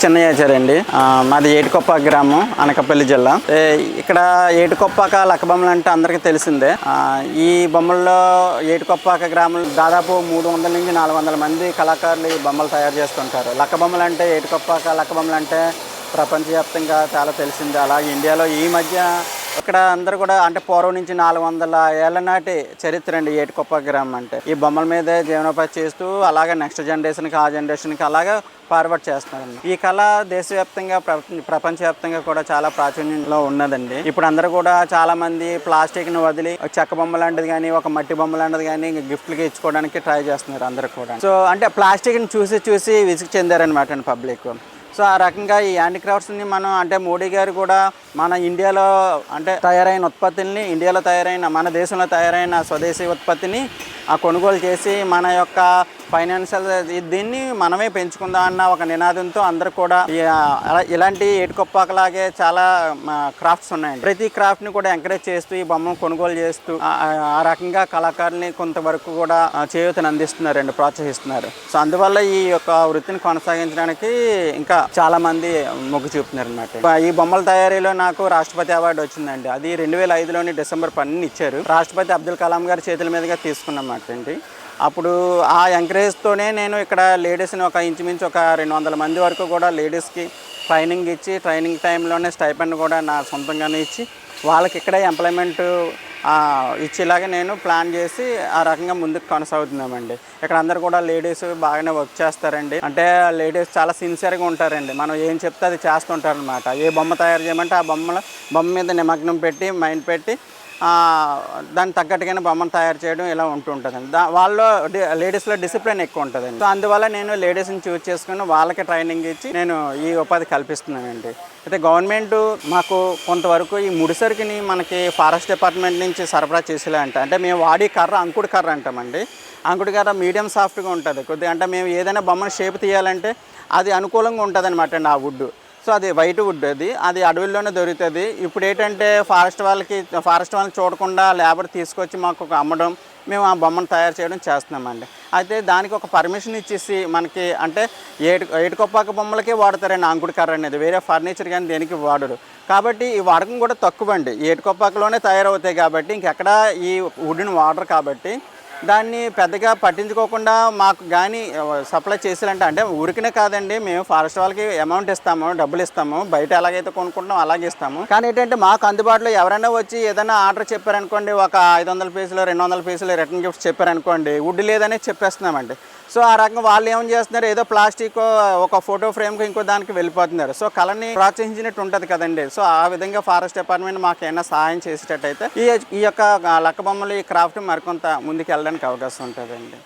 చిన్నయాచారండి. మాది ఏటికొప్ప గ్రామం, అనకాపల్లి జిల్లా. ఇక్కడ ఏటికొప్పాక లక్క బొమ్మలు అంటే అందరికీ తెలిసిందే. ఈ బొమ్మల్లో ఏటికొప్పాక గ్రామం దాదాపు 300 నుంచి 400 మంది కళాకారులు ఈ బొమ్మలు తయారు చేస్తుంటారు. లక్క బొమ్మలు అంటే ఏటికొప్పాక లక్క బొమ్మలు అంటే ప్రపంచవ్యాప్తంగా చాలా తెలిసిందే. అలాగే ఇండియాలో ఈ మధ్య ఇక్కడ అందరూ కూడా అంటే పూర్వం నుంచి 400 ఏళ్ల నాటి చరిత్ర అండి ఏటికొప్పాక గ్రామం అంటే. ఈ బొమ్మల మీదే జీవనోపాధి చేస్తూ అలాగే నెక్స్ట్ జనరేషన్కి ఆ జనరేషన్కి అలాగే ఫార్వర్డ్ చేస్తున్నారండి. ఈ కళ దేశవ్యాప్తంగా ప్రపంచవ్యాప్తంగా కూడా చాలా ప్రాచుర్యంలో ఉన్నదండి. ఇప్పుడు అందరూ కూడా చాలా మంది ప్లాస్టిక్ని వదిలి చెక్క బొమ్మ లాంటిది కానీ ఒక మట్టి బొమ్మ లాంటిది కానీ గిఫ్ట్లకి ఇచ్చుకోవడానికి ట్రై చేస్తున్నారు అందరూ కూడా. సో అంటే ప్లాస్టిక్ని చూసి విసుగు చెందారనమాట అండి పబ్లిక్. సో ఆ రకంగా ఈ హ్యాండిక్రాఫ్ట్స్ని మనం అంటే మోడీ గారు కూడా మన ఇండియాలో అంటే తయారైన ఉత్పత్తుల్ని మన దేశంలో తయారైన స్వదేశీ ఉత్పత్తిని కొనుగోలు చేసి మన యొక్క ఫైనాన్షియల్ దీన్ని మనమే పెంచుకుందాం అన్న ఒక నినాదంతో అందరూ కూడా ఇలాంటి ఏటికొప్పాకలాగే చాలా క్రాఫ్ట్స్ ఉన్నాయండి. ప్రతి క్రాఫ్ట్ని కూడా ఎంకరేజ్ చేస్తూ ఈ బొమ్మను కొనుగోలు చేస్తూ ఆ రకంగా కళాకారుల్ని కొంతవరకు కూడా చేయూతను అందిస్తున్నారండి, ప్రోత్సహిస్తున్నారు. సో అందువల్ల ఈ యొక్క వృత్తిని కొనసాగించడానికి ఇంకా చాలా మంది మొగ్గు చూపుతున్నారు అన్నమాట. ఈ బొమ్మల తయారీలో నాకు రాష్ట్రపతి అవార్డు వచ్చిందండి. అది 2005లోని డిసెంబర్ 12 ఇచ్చారు. రాష్ట్రపతి అబ్దుల్ కలాం గారి చేతుల మీదుగా తీసుకున్నమాట అండి. అప్పుడు ఆ ఎంకరేజ్తోనే నేను ఇక్కడ లేడీస్ని ఇంచుమించు ఒక 200 మంది వరకు కూడా లేడీస్కి ట్రైనింగ్ ఇచ్చి, ట్రైనింగ్ టైంలోనే స్టైపెండ్ కూడా నా సొంతంగానే ఇచ్చి వాళ్ళకి ఇక్కడే ఎంప్లాయ్మెంట్ ఇచ్చేలాగా నేను ప్లాన్ చేసి ఆ రకంగా ముందుకు కొనసాగుతున్నామండి. ఇక్కడ అందరు కూడా లేడీస్ బాగానే వర్క్ చేస్తారండి. అంటే లేడీస్ చాలా సిన్సియర్గా ఉంటారండి. మనం ఏం చెప్తే అది చేస్తుంటారనమాట. ఏ బొమ్మ తయారు చేయమంటే ఆ బొమ్మ మీద నిమగ్నం పెట్టి మైండ్ పెట్టి దాన్ని తగ్గట్టుగానే బొమ్మను తయారు చేయడం ఇలా ఉంటుంటుందండి. వాళ్ళు లేడీస్లో డిసిప్లిన్ ఎక్కువ ఉంటుందండి. సో అందువల్ల నేను లేడీస్ని చూస్ చేసుకుని వాళ్ళకి ట్రైనింగ్ ఇచ్చి నేను ఈ ఉపాధి కల్పిస్తున్నానండి. అయితే గవర్నమెంట్ మాకు కొంతవరకు ఈ ముడిసరికిని మనకి ఫారెస్ట్ డిపార్ట్మెంట్ నుంచి సరఫరా చేసేలా అంటే మేము వాడి కర్ర అంకుడు కర్ర అంటామండి. అంకుడు కర్ర మీడియం సాఫ్ట్గా ఉంటుంది కొద్దిగా. అంటే మేము ఏదైనా బొమ్మను షేప్ తీయాలంటే అది అనుకూలంగా ఉంటుంది అనమాట అండి ఆ వుడ్. సో అది వైట్ వుడ్, అది అడవుల్లోనే దొరుకుతుంది. ఇప్పుడు ఏంటంటే ఫారెస్ట్ వాళ్ళని చూడకుండా లేబర్ తీసుకొచ్చి మాకు అమ్మడం, మేము ఆ బొమ్మను తయారు చేయడం చేస్తున్నామండి. అయితే దానికి ఒక పర్మిషన్ ఇచ్చేసి మనకి అంటే ఏటికొప్పాక బొమ్మలకే వాడతారండి అంకుడు కర్ర అనేది. వేరే ఫర్నిచర్ కానీ దేనికి వాడరు. కాబట్టి ఈ వాడకం కూడా తక్కువ అండి. ఏటికొప్పాకలోనే తయారవుతాయి కాబట్టి ఇంకెక్కడ ఈ వుడ్ని వాడరు. కాబట్టి దాన్ని పెద్దగా పట్టించుకోకుండా మాకు కానీ సప్లై చేసేయాలంటే అంటే ఊరికనే కాదండి, మేము ఫారెస్ట్ వాళ్ళకి అమౌంట్ ఇస్తాము, డబ్బులు ఇస్తాము, బయట ఎలాగైతే కొనుక్కుంటామో అలాగే ఇస్తాము. కానీ ఏంటంటే మాకు అందుబాటులో ఎవరైనా వచ్చి ఏదైనా ఆర్డర్ చెప్పారనుకోండి, ఒక 500 పీసులు 200 పీసులు రిటర్న్ గిఫ్ట్స్ చెప్పారనుకోండి, వుడ్ లేదనే చెప్పేస్తున్నామండి. సో ఆ రకంగా వాళ్ళు ఏం చేస్తున్నారు, ఏదో ప్లాస్టిక్ ఒక ఫోటో ఫ్రేమ్కి ఇంకో దానికి వెళ్ళిపోతున్నారు. సో కళని ప్రోత్సహించినట్టు ఉంటుంది కదండి. సో ఆ విధంగా ఫారెస్ట్ డిపార్ట్మెంట్ మాకు ఏమైనా సహాయం చేసేటట్టయితే ఈ యొక్క లక్క బొమ్మలు ఈ క్రాఫ్ట్ మరికొంత ముందుకు వెళ్ళడానికి అవకాశం ఉంటుందండి.